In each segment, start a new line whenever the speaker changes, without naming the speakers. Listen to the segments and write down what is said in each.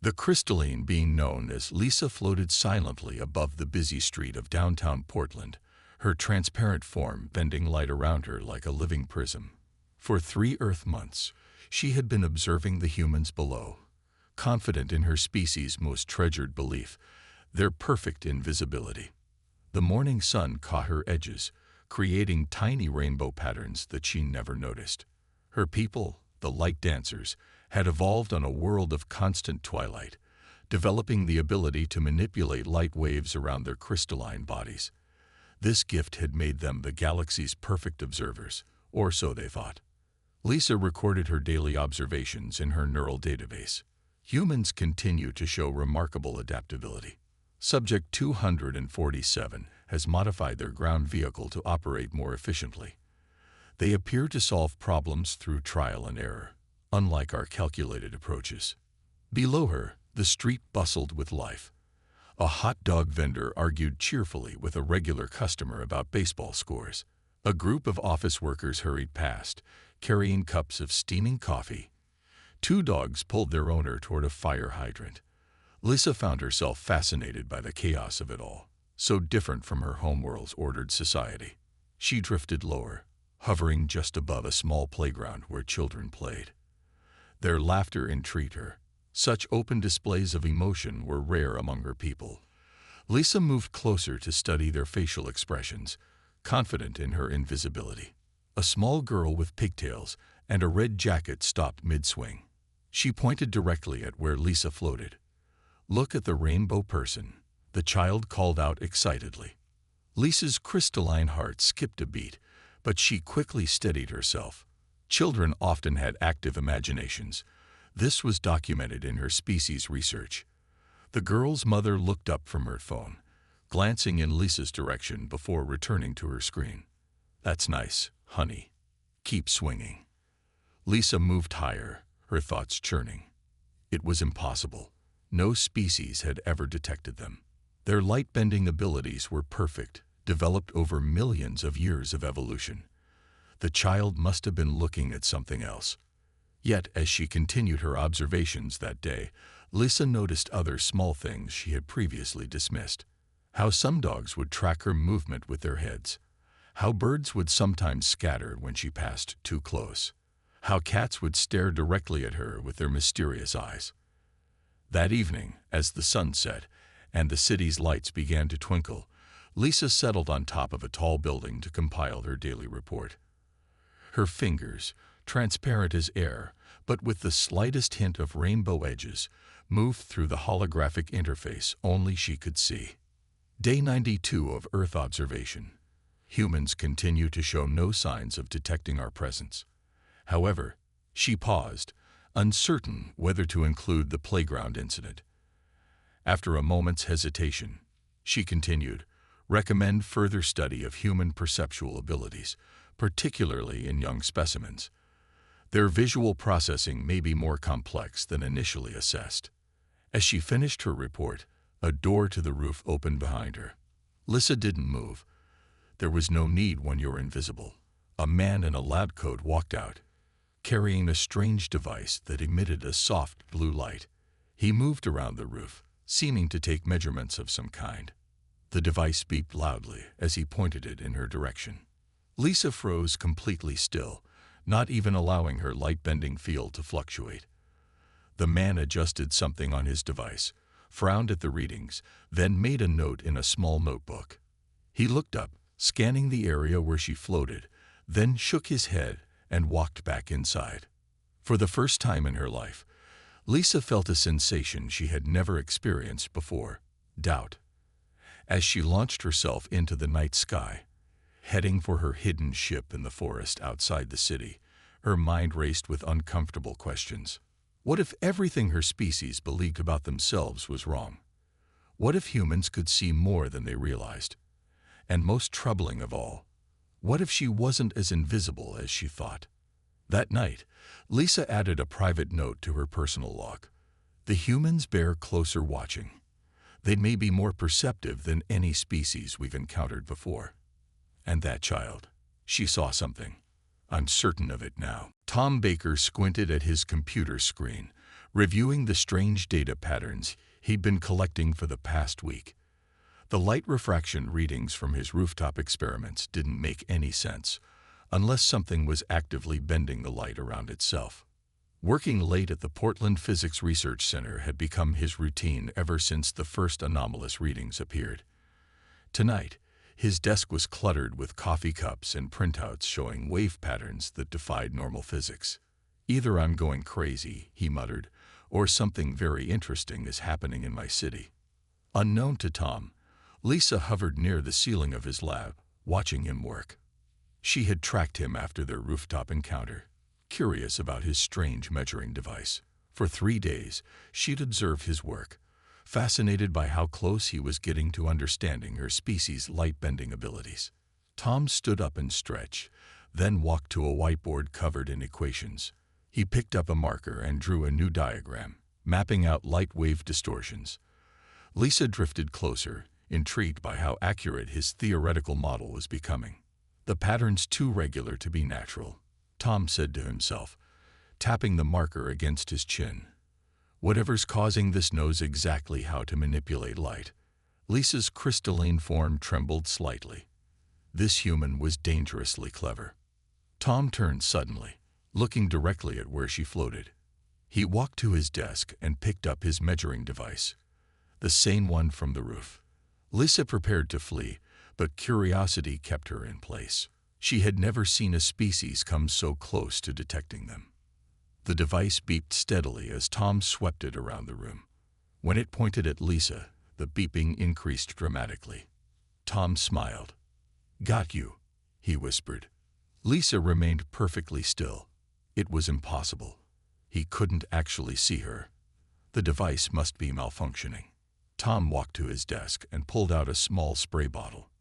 The crystalline being known as Lisa floated silently above the busy street of downtown Portland, her transparent form bending light around her like a living prism. For 3 Earth months, she had been observing the humans below, confident in her species' most treasured belief, their perfect invisibility. The morning sun caught her edges, creating tiny rainbow patterns that she never noticed. Her people, the light dancers, had evolved on a world of constant twilight, developing the ability to manipulate light waves around their crystalline bodies. This gift had made them the galaxy's perfect observers, or so they thought. Lisa recorded her daily observations in her neural database. Humans continue to show remarkable adaptability. Subject 247 has modified their ground vehicle to operate more efficiently. They appear to solve problems through trial and error, unlike our calculated approaches. Below her, the street bustled with life. A hot dog vendor argued cheerfully with a regular customer about baseball scores. A group of office workers hurried past, carrying cups of steaming coffee. 2 dogs pulled their owner toward a fire hydrant. Lisa found herself fascinated by the chaos of it all, so different from her homeworld's ordered society. She drifted lower, hovering just above a small playground where children played. Their laughter intrigued her. Such open displays of emotion were rare among her people. Lisa moved closer to study their facial expressions, confident in her invisibility. A small girl with pigtails and a red jacket stopped mid-swing. She pointed directly at where Lisa floated. "Look at the rainbow person," the child called out excitedly. Lisa's crystalline heart skipped a beat, but she quickly steadied herself. Children often had active imaginations. This was documented in her species research. The girl's mother looked up from her phone, glancing in Lisa's direction before returning to her screen. "That's nice, honey. Keep swinging." Lisa moved higher, her thoughts churning. It was impossible. No species had ever detected them. Their light-bending abilities were perfect, developed over millions of years of evolution. The child must have been looking at something else. Yet, as she continued her observations that day, Lisa noticed other small things she had previously dismissed. How some dogs would track her movement with their heads. How birds would sometimes scatter when she passed too close. How cats would stare directly at her with their mysterious eyes. That evening, as the sun set and the city's lights began to twinkle, Lisa settled on top of a tall building to compile her daily report. Her fingers, transparent as air, but with the slightest hint of rainbow edges, moved through the holographic interface only she could see. Day 92 of Earth observation. Humans continue to show no signs of detecting our presence. However, she paused, uncertain whether to include the playground incident. After a moment's hesitation, she continued, "Recommend further study of human perceptual abilities, particularly in young specimens. Their visual processing may be more complex than initially assessed." As she finished her report, a door to the roof opened behind her. Lisa didn't move. There was no need when you're invisible. A man in a lab coat walked out, carrying a strange device that emitted a soft blue light. He moved around the roof, seeming to take measurements of some kind. The device beeped loudly as he pointed it in her direction. Lisa froze completely still, not even allowing her light-bending field to fluctuate. The man adjusted something on his device, frowned at the readings, then made a note in a small notebook. He looked up, scanning the area where she floated, then shook his head and walked back inside. For the first time in her life, Lisa felt a sensation she had never experienced before: doubt. As she launched herself into the night sky, heading for her hidden ship in the forest outside the city, her mind raced with uncomfortable questions. What if everything her species believed about themselves was wrong? What if humans could see more than they realized? And most troubling of all, what if she wasn't as invisible as she thought? That night, Lisa added a private note to her personal log. "The humans bear closer watching. They may be more perceptive than any species we've encountered before." And that child, she saw something. I'm certain of it now. Tom Baker squinted at his computer screen, reviewing the strange data patterns he'd been collecting for the past week. The light refraction readings from his rooftop experiments didn't make any sense, unless something was actively bending the light around itself. Working late at the Portland Physics Research Center had become his routine ever since the first anomalous readings appeared. Tonight, his desk was cluttered with coffee cups and printouts showing wave patterns that defied normal physics. "Either I'm going crazy," he muttered, "or something very interesting is happening in my city." Unknown to Tom, Lisa hovered near the ceiling of his lab, watching him work. She had tracked him after their rooftop encounter, curious about his strange measuring device. For 3 days, she'd observed his work, fascinated by how close he was getting to understanding her species' light-bending abilities. Tom stood up and stretched, then walked to a whiteboard covered in equations. He picked up a marker and drew a new diagram, mapping out light wave distortions. Lisa drifted closer, intrigued by how accurate his theoretical model was becoming. "The pattern's too regular to be natural," Tom said to himself, tapping the marker against his chin. "Whatever's causing this knows exactly how to manipulate light." Lisa's crystalline form trembled slightly. This human was dangerously clever. Tom turned suddenly, looking directly at where she floated. He walked to his desk and picked up his measuring device, the same one from the roof. Lisa prepared to flee, but curiosity kept her in place. She had never seen a species come so close to detecting them. The device beeped steadily as Tom swept it around the room. When it pointed at Lisa, the beeping increased dramatically. Tom smiled. "Got you," he whispered. Lisa remained perfectly still. It was impossible. He couldn't actually see her. The device must be malfunctioning. Tom walked to his desk and pulled out a small spray bottle.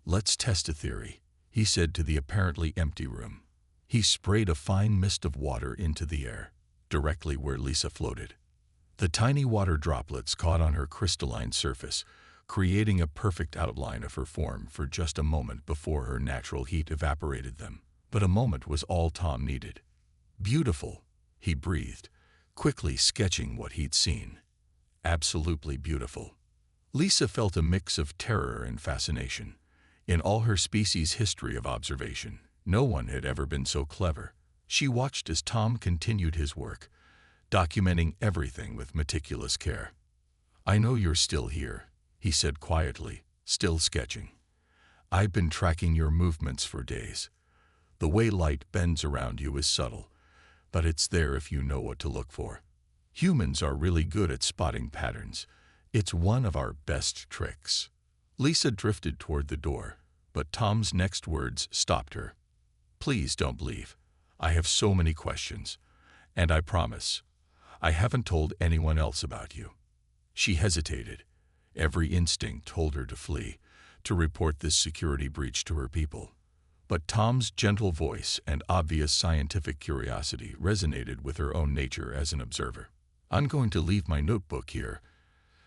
"Let's test a theory," he said to the apparently empty room. He sprayed a fine mist of water into the air, directly where Lisa floated. The tiny water droplets caught on her crystalline surface, creating a perfect outline of her form for just a moment before her natural heat evaporated them. But a moment was all Tom needed. "Beautiful," he breathed, quickly sketching what he'd seen. "Absolutely beautiful." Lisa felt a mix of terror and fascination. In all her species' history of observation, no one had ever been so clever. She watched as Tom continued his work, documenting everything with meticulous care. "I know you're still here," he said quietly, still sketching. "I've been tracking your movements for days. The way light bends around you is subtle, but it's there if you know what to look for. Humans are really good at spotting patterns. It's one of our best tricks." Lisa drifted toward the door, but Tom's next words stopped her. "Please don't leave. I have so many questions, and I promise, I haven't told anyone else about you." She hesitated. Every instinct told her to flee, to report this security breach to her people. But Tom's gentle voice and obvious scientific curiosity resonated with her own nature as an observer. "I'm going to leave my notebook here,"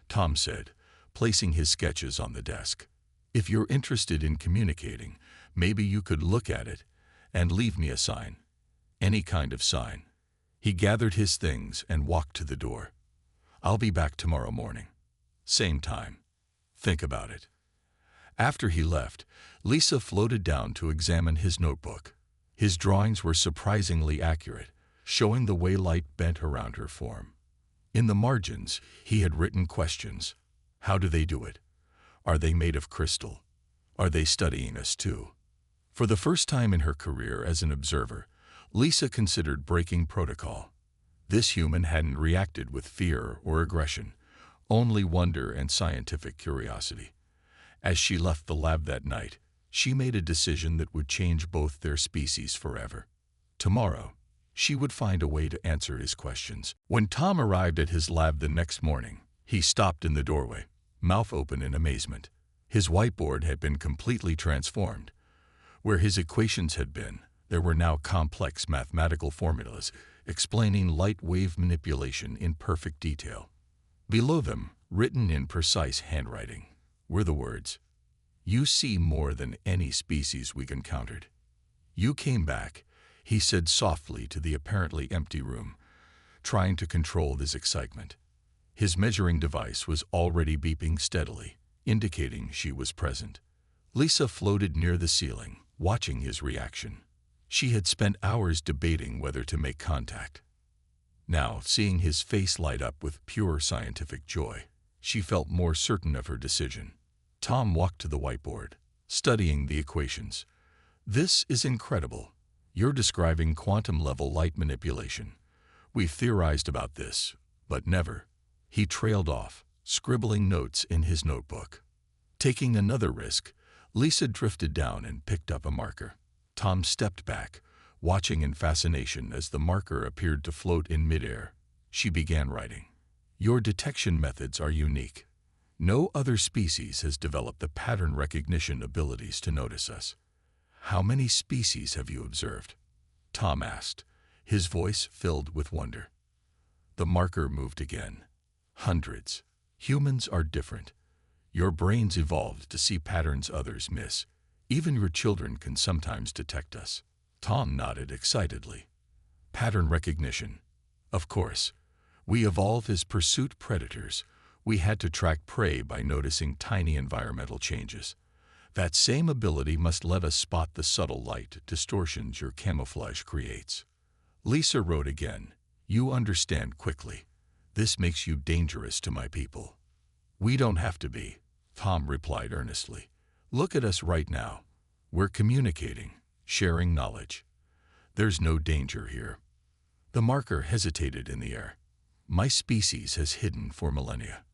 Tom said, placing his sketches on the desk. "If you're interested in communicating, maybe you could look at it and leave me a sign. Any kind of sign." He gathered his things and walked to the door. "I'll be back tomorrow morning. Same time. Think about it." After he left, Lisa floated down to examine his notebook. His drawings were surprisingly accurate, showing the way light bent around her form. In the margins, he had written questions. How do they do it? Are they made of crystal? Are they studying us too? For the first time in her career as an observer, Lisa considered breaking protocol. This human hadn't reacted with fear or aggression, only wonder and scientific curiosity. As she left the lab that night, she made a decision that would change both their species forever. Tomorrow, she would find a way to answer his questions. When Tom arrived at his lab the next morning, he stopped in the doorway, mouth open in amazement. His whiteboard had been completely transformed. Where his equations had been, there were now complex mathematical formulas explaining light wave manipulation in perfect detail. Below them, written in precise handwriting, were the words, "You see more than any species we've encountered. You came back," he said softly to the apparently empty room, trying to control his excitement. His measuring device was already beeping steadily, indicating she was present. Lisa floated near the ceiling, watching his reaction. She had spent hours debating whether to make contact. Now, seeing his face light up with pure scientific joy, she felt more certain of her decision. Tom walked to the whiteboard, studying the equations. "This is incredible. You're describing quantum-level light manipulation. We've theorized about this, but never." He trailed off, scribbling notes in his notebook. Taking another risk, Lisa drifted down and picked up a marker. Tom stepped back, watching in fascination as the marker appeared to float in midair. She began writing. "Your detection methods are unique. No other species has developed the pattern recognition abilities to notice us." "How many species have you observed?" Tom asked, his voice filled with wonder. The marker moved again. "Hundreds. Humans are different. Your brains evolved to see patterns others miss. Even your children can sometimes detect us." Tom nodded excitedly. "Pattern recognition. Of course. We evolved as pursuit predators. We had to track prey by noticing tiny environmental changes. That same ability must let us spot the subtle light distortions your camouflage creates." Lisa wrote again, "You understand quickly. This makes you dangerous to my people." "We don't have to be," Tom replied earnestly. "Look at us right now. We're communicating, sharing knowledge. There's no danger here." The marker hesitated in the air. "My species has hidden for millennia.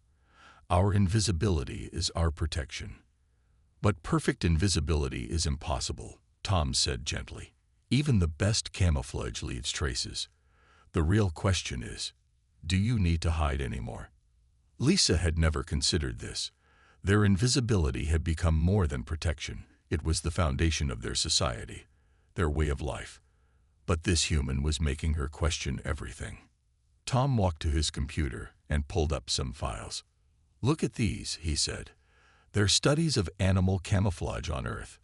Our invisibility is our protection." "But perfect invisibility is impossible," Tom said gently. "Even the best camouflage leaves traces. The real question is, do you need to hide anymore?" Lisa had never considered this. Their invisibility had become more than protection. It was the foundation of their society, their way of life. But this human was making her question everything. Tom walked to his computer and pulled up some files. "Look at these," he said. "They're studies of animal camouflage on Earth.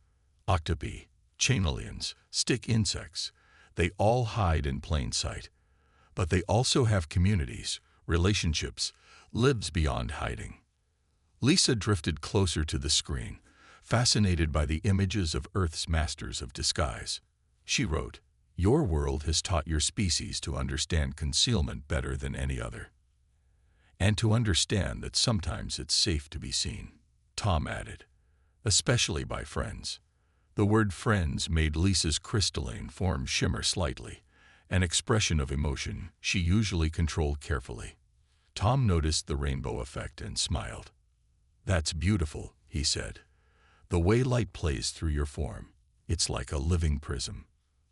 Octopi, chainalians, stick insects. They all hide in plain sight. But they also have communities, relationships, lives beyond hiding." Lisa drifted closer to the screen, fascinated by the images of Earth's masters of disguise. She wrote, "Your world has taught your species to understand concealment better than any other. And to understand that sometimes it's safe to be seen." Tom added, "Especially by friends." The word friends made Lisa's crystalline form shimmer slightly, an expression of emotion she usually controlled carefully. Tom noticed the rainbow effect and smiled. "That's beautiful," he said. "The way light plays through your form. It's like a living prism."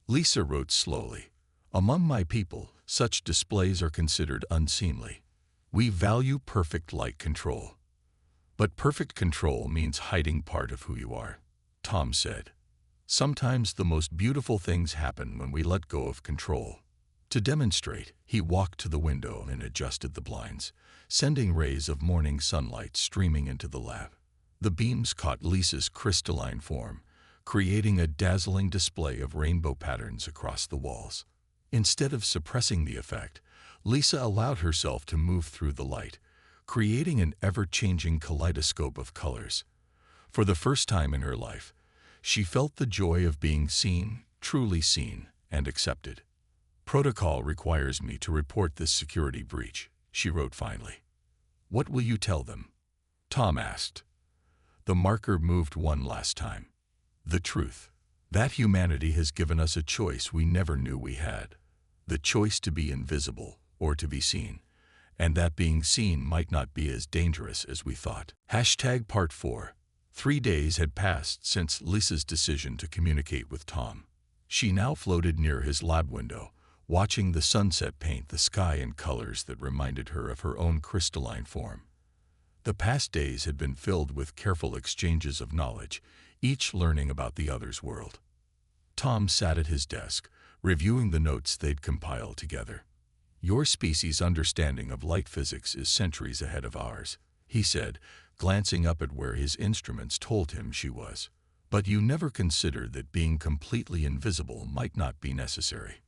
Lisa wrote slowly, "Among my people, such displays are considered unseemly. We value perfect light control." "But perfect control means hiding part of who you are," Tom said. "Sometimes the most beautiful things happen when we let go of control." To demonstrate, he walked to the window and adjusted the blinds, sending rays of morning sunlight streaming into the lab. The beams caught Lisa's crystalline form, creating a dazzling display of rainbow patterns across the walls. Instead of suppressing the effect, Lisa allowed herself to move through the light, creating an ever-changing kaleidoscope of colors. For the first time in her life, she felt the joy of being seen, truly seen, and accepted. "Protocol requires me to report this security breach," she wrote finally. "What will you tell them?" Tom asked. The marker moved one last time. "The truth. That humanity has given us a choice we never knew we had. The choice to be invisible or to be seen. And that being seen might not be as dangerous as we thought." Part 4. 3 days had passed since Lisa's decision to communicate with Tom. She now floated near his lab window, watching the sunset paint the sky in colors that reminded her of her own crystalline form. The past days had been filled with careful exchanges of knowledge, each learning about the other's world. Tom sat at his desk, reviewing the notes they'd compiled together. "Your species' understanding of light physics is centuries ahead of ours," he said, glancing up at where his instruments told him she was. "But you never considered that being completely invisible might not be necessary."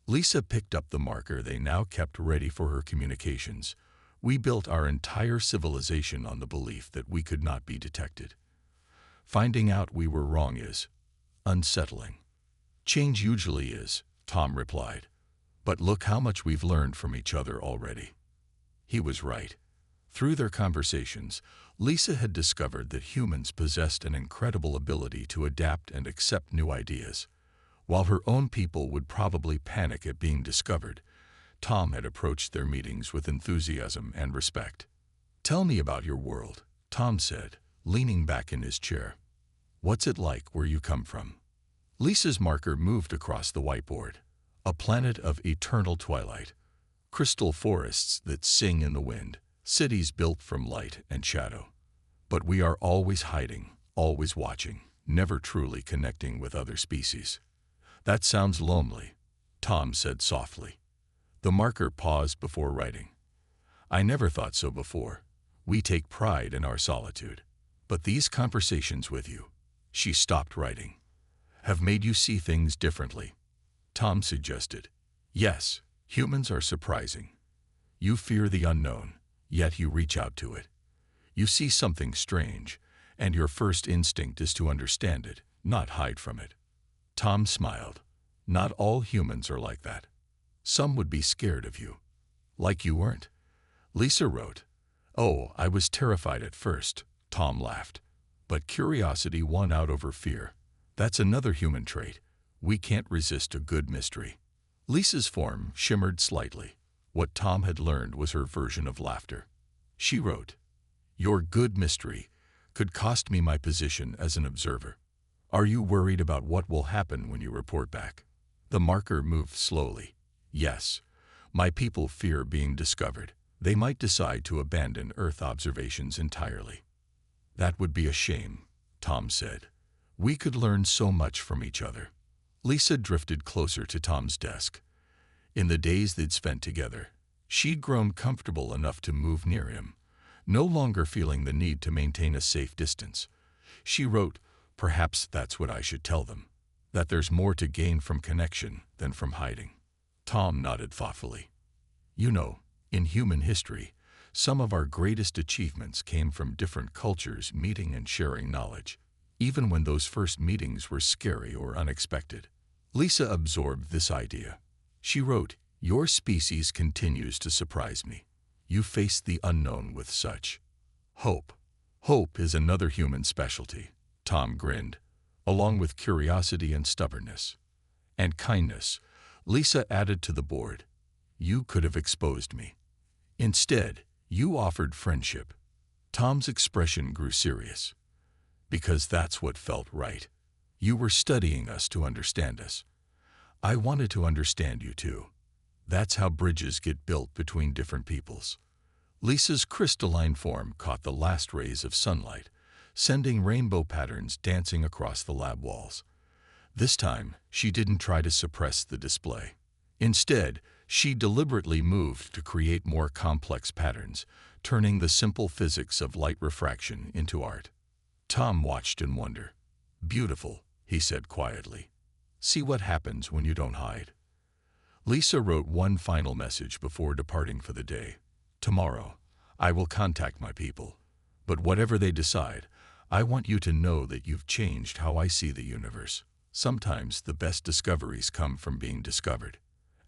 Lisa picked up the marker they now kept ready for her communications. We built our entire civilization on the belief that we could not be detected. Finding out we were wrong is unsettling. Change usually is, Tom replied. But look how much we've learned from each other already. He was right. Through their conversations, Lisa had discovered that humans possessed an incredible ability to adapt and accept new ideas. While her own people would probably panic at being discovered, Tom had approached their meetings with enthusiasm and respect. "Tell me about your world," Tom said, leaning back in his chair. "What's it like where you come from?" Lisa's marker moved across the whiteboard. A planet of eternal twilight. Crystal forests that sing in the wind. Cities built from light and shadow. But we are always hiding, always watching, never truly connecting with other species. "That sounds lonely," Tom said softly. The marker paused before writing. "I never thought so before. We take pride in our solitude. But these conversations with you," she stopped writing, "have made you see things differently." Tom suggested, "Yes, humans are surprising. You fear the unknown, yet you reach out to it. You see something strange, and your first instinct is to understand it, not hide from it." Tom smiled. "Not all humans are like that. Some would be scared of you. Like you weren't." Lisa wrote, "Oh, I was terrified at first," Tom laughed. "But curiosity won out over fear. That's another human trait. We can't resist a good mystery." Lisa's form shimmered slightly. What Tom had learned was her version of laughter. She wrote, "Your good mystery could cost me my position as an observer. Are you worried about what will happen when you report back?" The marker moved slowly. "Yes, my people fear being discovered. They might decide to abandon Earth observations entirely." "That would be a shame," Tom said. "We could learn so much from each other." Lisa drifted closer to Tom's desk. In the days they'd spent together, she'd grown comfortable enough to move near him, no longer feeling the need to maintain a safe distance. She wrote, "Perhaps that's what I should tell them, that there's more to gain from connection than from hiding." Tom nodded thoughtfully. "You know, in human history, some of our greatest achievements came from different cultures meeting and sharing knowledge, even when those first meetings were scary or unexpected." Lisa absorbed this idea. She wrote, "Your species continues to surprise me. You face the unknown with such hope." "Hope is another human specialty," Tom grinned, "along with curiosity and stubbornness. And kindness," Lisa added to the board. "You could have exposed me. Instead, you offered friendship." Tom's expression grew serious. "Because that's what felt right. You were studying us to understand us. I wanted to understand you too. That's how bridges get built between different peoples." Lisa's crystalline form caught the last rays of sunlight, sending rainbow patterns dancing across the lab walls. This time, she didn't try to suppress the display. Instead, she deliberately moved to create more complex patterns, turning the simple physics of light refraction into art. Tom watched in wonder. "Beautiful," he said quietly. "See what happens when you don't hide." Lisa wrote one final message before departing for the day. "Tomorrow, I will contact my people. But whatever they decide, I want you to know that you've changed how I see the universe. Sometimes the best discoveries come from being discovered."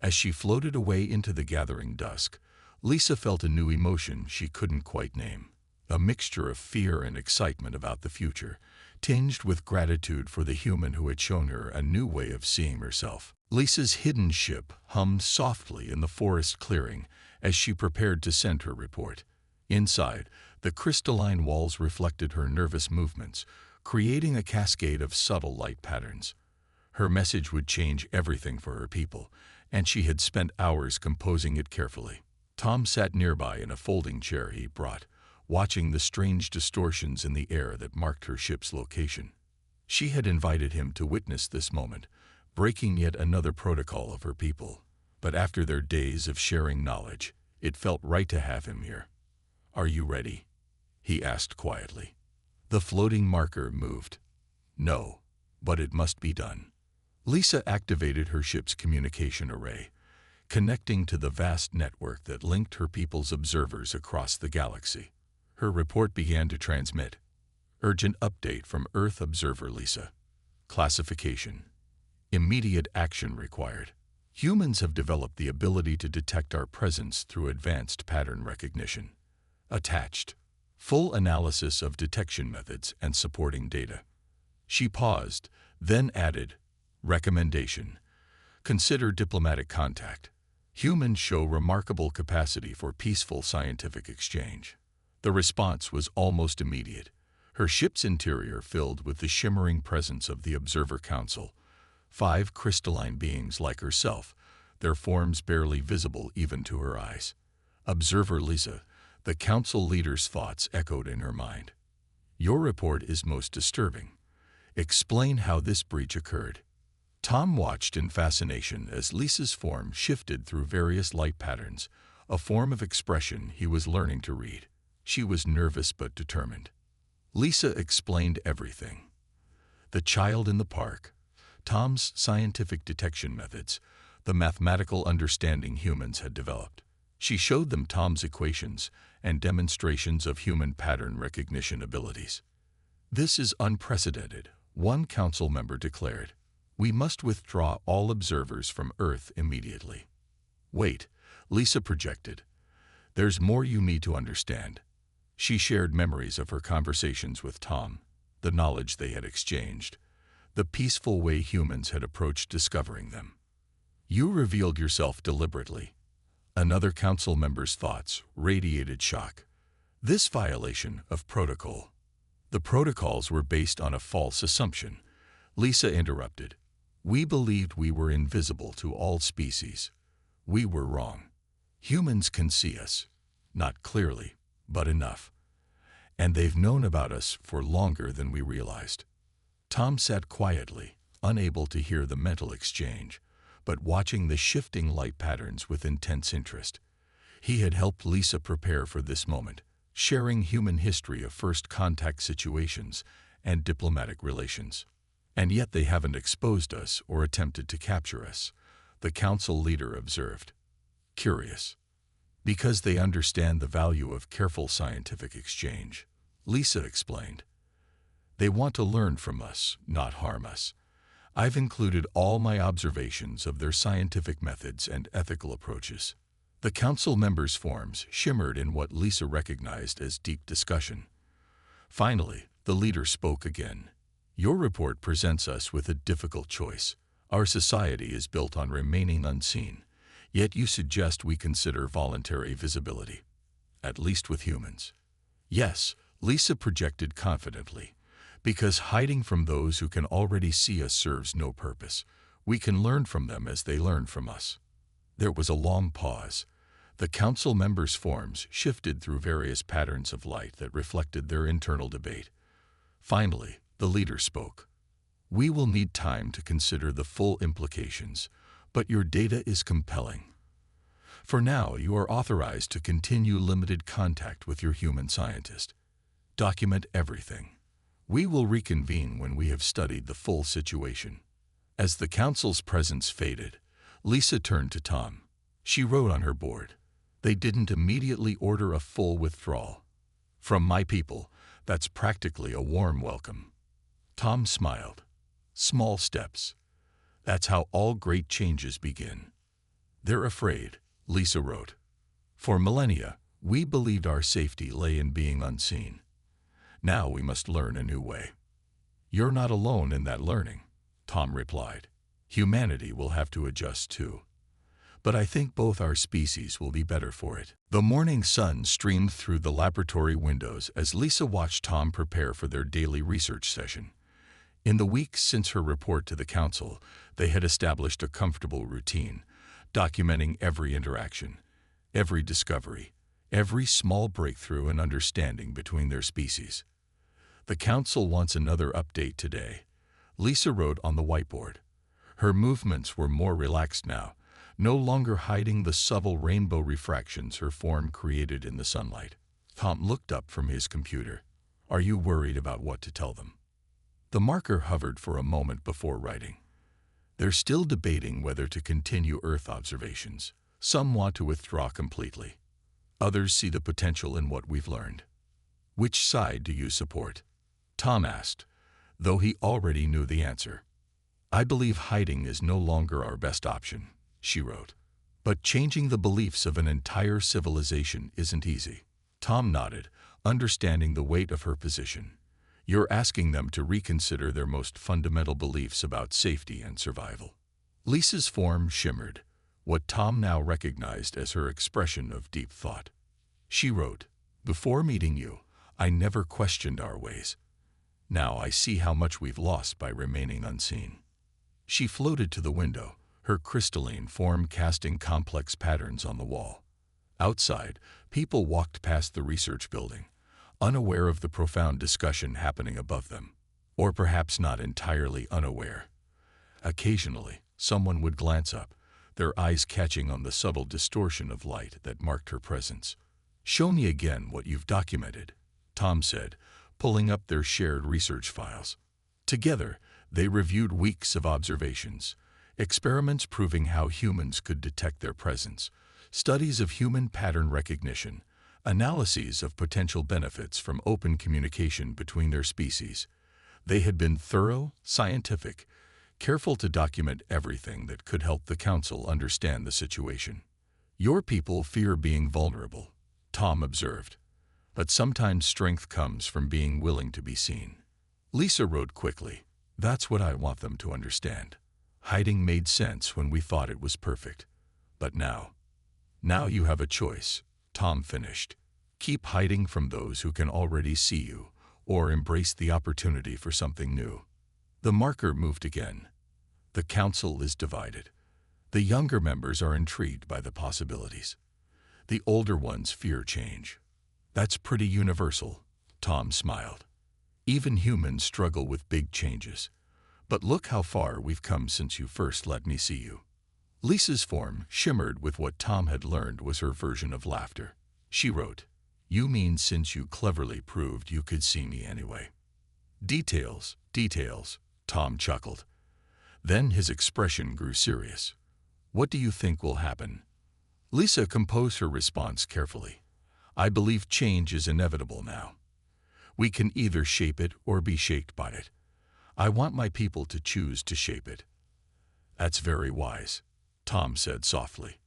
As she floated away into the gathering dusk, Lisa felt a new emotion she couldn't quite name. A mixture of fear and excitement about the future, tinged with gratitude for the human who had shown her a new way of seeing herself. Lisa's hidden ship hummed softly in the forest clearing as she prepared to send her report. Inside, the crystalline walls reflected her nervous movements, creating a cascade of subtle light patterns. Her message would change everything for her people, and she had spent hours composing it carefully. Tom sat nearby in a folding chair he brought, watching the strange distortions in the air that marked her ship's location. She had invited him to witness this moment, breaking yet another protocol of her people. But after their days of sharing knowledge, it felt right to have him here. "Are you ready?" he asked quietly. The floating marker moved. "No, but it must be done." Lisa activated her ship's communication array, connecting to the vast network that linked her people's observers across the galaxy. Her report began to transmit. Urgent update from Earth observer Lisa. Classification. Immediate action required. Humans have developed the ability to detect our presence through advanced pattern recognition. Attached. Full analysis of detection methods and supporting data. She paused, then added, recommendation. Consider diplomatic contact. Humans show remarkable capacity for peaceful scientific exchange. The response was almost immediate. Her ship's interior filled with the shimmering presence of the Observer Council. 5 crystalline beings like herself, their forms barely visible even to her eyes. Observer Lisa, the council leader's thoughts echoed in her mind. Your report is most disturbing. Explain how this breach occurred. Tom watched in fascination as Lisa's form shifted through various light patterns, a form of expression he was learning to read. She was nervous but determined. Lisa explained everything. The child in the park, Tom's scientific detection methods, the mathematical understanding humans had developed. She showed them Tom's equations and demonstrations of human pattern recognition abilities. This is unprecedented, one council member declared. We must withdraw all observers from Earth immediately. Wait, Lisa projected. There's more you need to understand. She shared memories of her conversations with Tom, the knowledge they had exchanged, the peaceful way humans had approached discovering them. You revealed yourself deliberately. Another council member's thoughts radiated shock. This violation of protocol. The protocols were based on a false assumption. Lisa interrupted. We believed we were invisible to all species. We were wrong. Humans can see us, not clearly, but enough. And they've known about us for longer than we realized. Tom sat quietly, unable to hear the mental exchange, but watching the shifting light patterns with intense interest. He had helped Lisa prepare for this moment, sharing human history of first contact situations and diplomatic relations. And yet they haven't exposed us or attempted to capture us, the council leader observed. Curious. Because they understand the value of careful scientific exchange, Lisa explained. They want to learn from us, not harm us. I've included all my observations of their scientific methods and ethical approaches. The council members' forms shimmered in what Lisa recognized as deep discussion. Finally, the leader spoke again. Your report presents us with a difficult choice. Our society is built on remaining unseen, yet you suggest we consider voluntary visibility, at least with humans. Yes, Lisa projected confidently, because hiding from those who can already see us serves no purpose. We can learn from them as they learn from us. There was a long pause. The council members' forms shifted through various patterns of light that reflected their internal debate. Finally, the leader spoke. We will need time to consider the full implications, but your data is compelling. For now, you are authorized to continue limited contact with your human scientist. Document everything. We will reconvene when we have studied the full situation. As the council's presence faded, Lisa turned to Tom. She wrote on her board. They didn't immediately order a full withdrawal. From my people, that's practically a warm welcome. Tom smiled. Small steps. That's how all great changes begin. They're afraid, Lisa wrote. For millennia, we believed our safety lay in being unseen. Now we must learn a new way. You're not alone in that learning, Tom replied. Humanity will have to adjust too. But I think both our species will be better for it. The morning sun streamed through the laboratory windows as Lisa watched Tom prepare for their daily research session. In the weeks since her report to the council, they had established a comfortable routine, documenting every interaction, every discovery, every small breakthrough in understanding between their species. The council wants another update today, Lisa wrote on the whiteboard. Her movements were more relaxed now, no longer hiding the subtle rainbow refractions her form created in the sunlight. Tom looked up from his computer. Are you worried about what to tell them? The marker hovered for a moment before writing. They're still debating whether to continue Earth observations. Some want to withdraw completely. Others see the potential in what we've learned. Which side do you support? Tom asked, though he already knew the answer. I believe hiding is no longer our best option, she wrote. But changing the beliefs of an entire civilization isn't easy. Tom nodded, understanding the weight of her position. You're asking them to reconsider their most fundamental beliefs about safety and survival. Lisa's form shimmered, what Tom now recognized as her expression of deep thought. She wrote, before meeting you, I never questioned our ways. Now I see how much we've lost by remaining unseen. She floated to the window, her crystalline form casting complex patterns on the wall. Outside, people walked past the research building, unaware of the profound discussion happening above them, or perhaps not entirely unaware. Occasionally, someone would glance up, their eyes catching on the subtle distortion of light that marked her presence. Show me again what you've documented, Tom said, pulling up their shared research files. Together, they reviewed weeks of observations, experiments proving how humans could detect their presence, studies of human pattern recognition, analyses of potential benefits from open communication between their species. They had been thorough, scientific, careful to document everything that could help the Council understand the situation. Your people fear being vulnerable, Tom observed, but sometimes strength comes from being willing to be seen. Lisa wrote quickly, that's what I want them to understand. Hiding made sense when we thought it was perfect. But now you have a choice, Tom finished. Keep hiding from those who can already see you, or embrace the opportunity for something new. The marker moved again. The Council is divided. The younger members are intrigued by the possibilities. The older ones fear change. That's pretty universal, Tom smiled. Even humans struggle with big changes. But look how far we've come since you first let me see you. Lisa's form shimmered with what Tom had learned was her version of laughter. She wrote, you mean since you cleverly proved you could see me anyway. Details, Tom chuckled. Then his expression grew serious. What do you think will happen? Lisa composed her response carefully. I believe change is inevitable now. We can either shape it or be shaped by it. I want my people to choose to shape it. That's very wise, Tom said softly.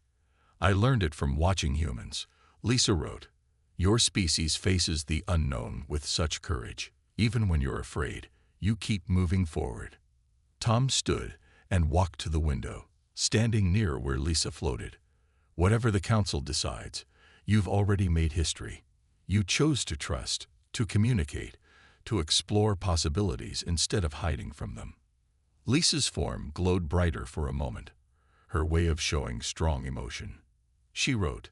I learned it from watching humans. Lisa wrote, your species faces the unknown with such courage. Even when you're afraid, you keep moving forward. Tom stood and walked to the window, standing near where Lisa floated. Whatever the Council decides, you've already made history. You chose to trust, to communicate, to explore possibilities instead of hiding from them. Lisa's form glowed brighter for a moment, her way of showing strong emotion. She wrote,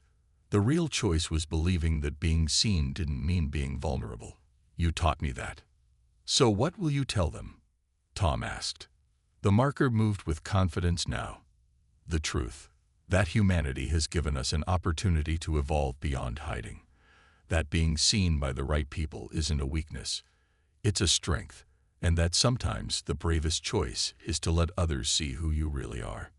the real choice was believing that being seen didn't mean being vulnerable. You taught me that. So what will you tell them? Tom asked. The marker moved with confidence now. The truth, that humanity has given us an opportunity to evolve beyond hiding. That being seen by the right people isn't a weakness. It's a strength, and that sometimes the bravest choice is to let others see who you really are.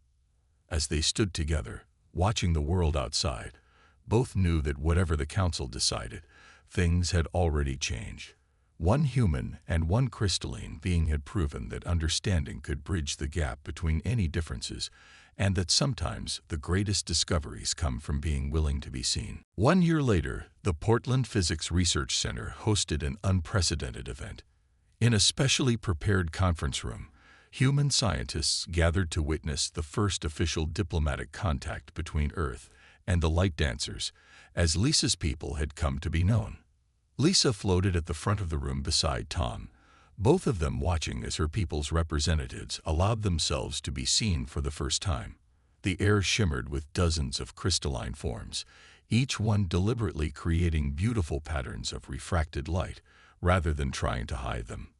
As they stood together, watching the world outside, both knew that whatever the Council decided, things had already changed. One human and one crystalline being had proven that understanding could bridge the gap between any differences, and that sometimes the greatest discoveries come from being willing to be seen. 1 year later, the Portland Physics Research Center hosted an unprecedented event. In a specially prepared conference room, human scientists gathered to witness the first official diplomatic contact between Earth and the Light Dancers, as Lisa's people had come to be known. Lisa floated at the front of the room beside Tom, both of them watching as her people's representatives allowed themselves to be seen for the first time. The air shimmered with dozens of crystalline forms, each one deliberately creating beautiful patterns of refracted light, rather than trying to hide them.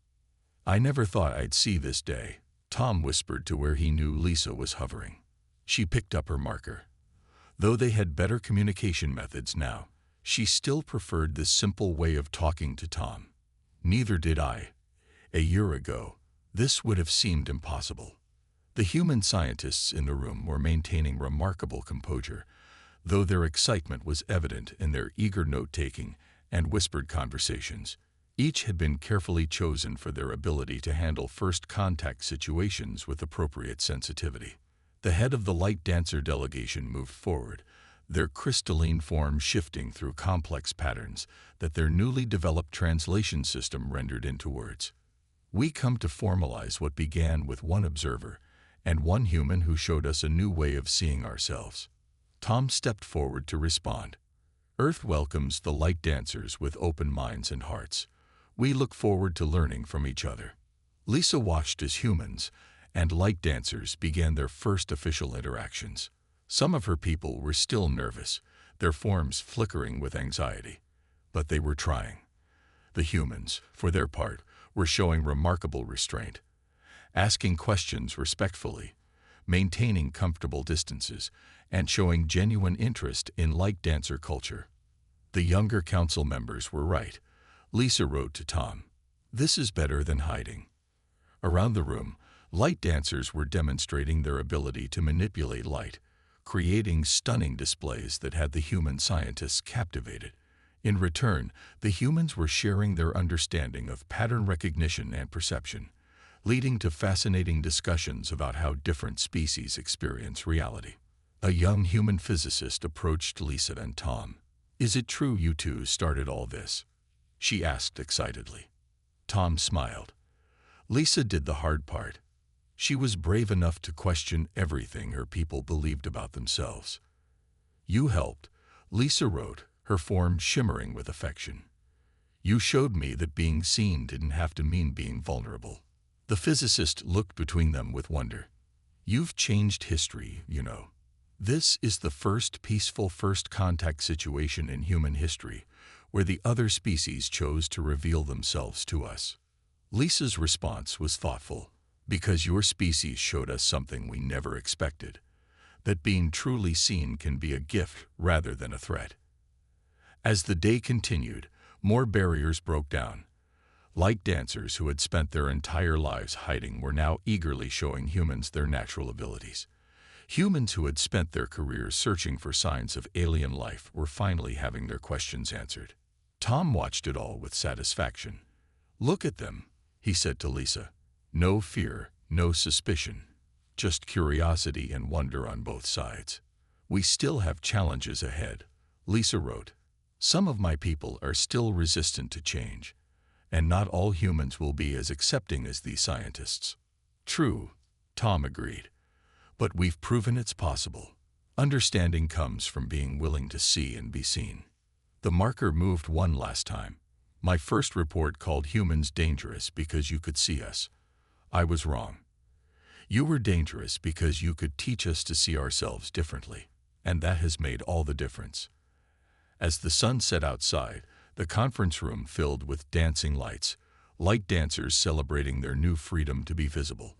I never thought I'd see this day, Tom whispered to where he knew Lisa was hovering. She picked up her marker. Though they had better communication methods now, she still preferred this simple way of talking to Tom. Neither did I. A year ago, this would have seemed impossible. The human scientists in the room were maintaining remarkable composure, though their excitement was evident in their eager note-taking and whispered conversations. Each had been carefully chosen for their ability to handle first-contact situations with appropriate sensitivity. The head of the light dancer delegation moved forward, their crystalline form shifting through complex patterns that their newly developed translation system rendered into words. We come to formalize what began with one observer and one human who showed us a new way of seeing ourselves. Tom stepped forward to respond. Earth welcomes the light dancers with open minds and hearts. We look forward to learning from each other. Lisa watched as humans and light dancers began their first official interactions. Some of her people were still nervous, their forms flickering with anxiety. But they were trying. The humans, for their part, were showing remarkable restraint, asking questions respectfully, maintaining comfortable distances, and showing genuine interest in light dancer culture. The younger council members were right. Lisa wrote to Tom, "This is better than hiding." Around the room, light dancers were demonstrating their ability to manipulate light, creating stunning displays that had the human scientists captivated. In return, the humans were sharing their understanding of pattern recognition and perception, leading to fascinating discussions about how different species experience reality. A young human physicist approached Lisa and Tom. "Is it true you two started all this?" she asked excitedly. Tom smiled. Lisa did the hard part. She was brave enough to question everything her people believed about themselves. "You helped," Lisa wrote, her form shimmering with affection. "You showed me that being seen didn't have to mean being vulnerable." The physicist looked between them with wonder. "You've changed history, you know. This is the first peaceful first-contact situation in human history where the other species chose to reveal themselves to us." Lisa's response was thoughtful. "Because your species showed us something we never expected, that being truly seen can be a gift rather than a threat." As the day continued, more barriers broke down. Light dancers who had spent their entire lives hiding were now eagerly showing humans their natural abilities. Humans who had spent their careers searching for signs of alien life were finally having their questions answered. Tom watched it all with satisfaction. "Look at them," he said to Lisa. "No fear, no suspicion, just curiosity and wonder on both sides." "We still have challenges ahead," Lisa wrote. "Some of my people are still resistant to change, and not all humans will be as accepting as these scientists." "True," Tom agreed. "But we've proven it's possible. Understanding comes from being willing to see and be seen." The marker moved one last time. "My first report called humans dangerous because you could see us. I was wrong. You were dangerous because you could teach us to see ourselves differently, and that has made all the difference." As the sun set outside, the conference room filled with dancing lights, light dancers celebrating their new freedom to be visible,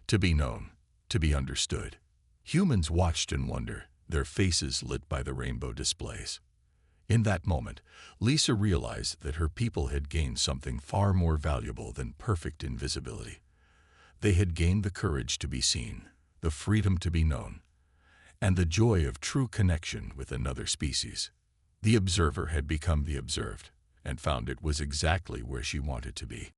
to be known, to be understood. Humans watched in wonder, their faces lit by the rainbow displays. In that moment, Lisa realized that her people had gained something far more valuable than perfect invisibility. They had gained the courage to be seen, the freedom to be known, and the joy of true connection with another species. The observer had become the observed, and found it was exactly where she wanted to be.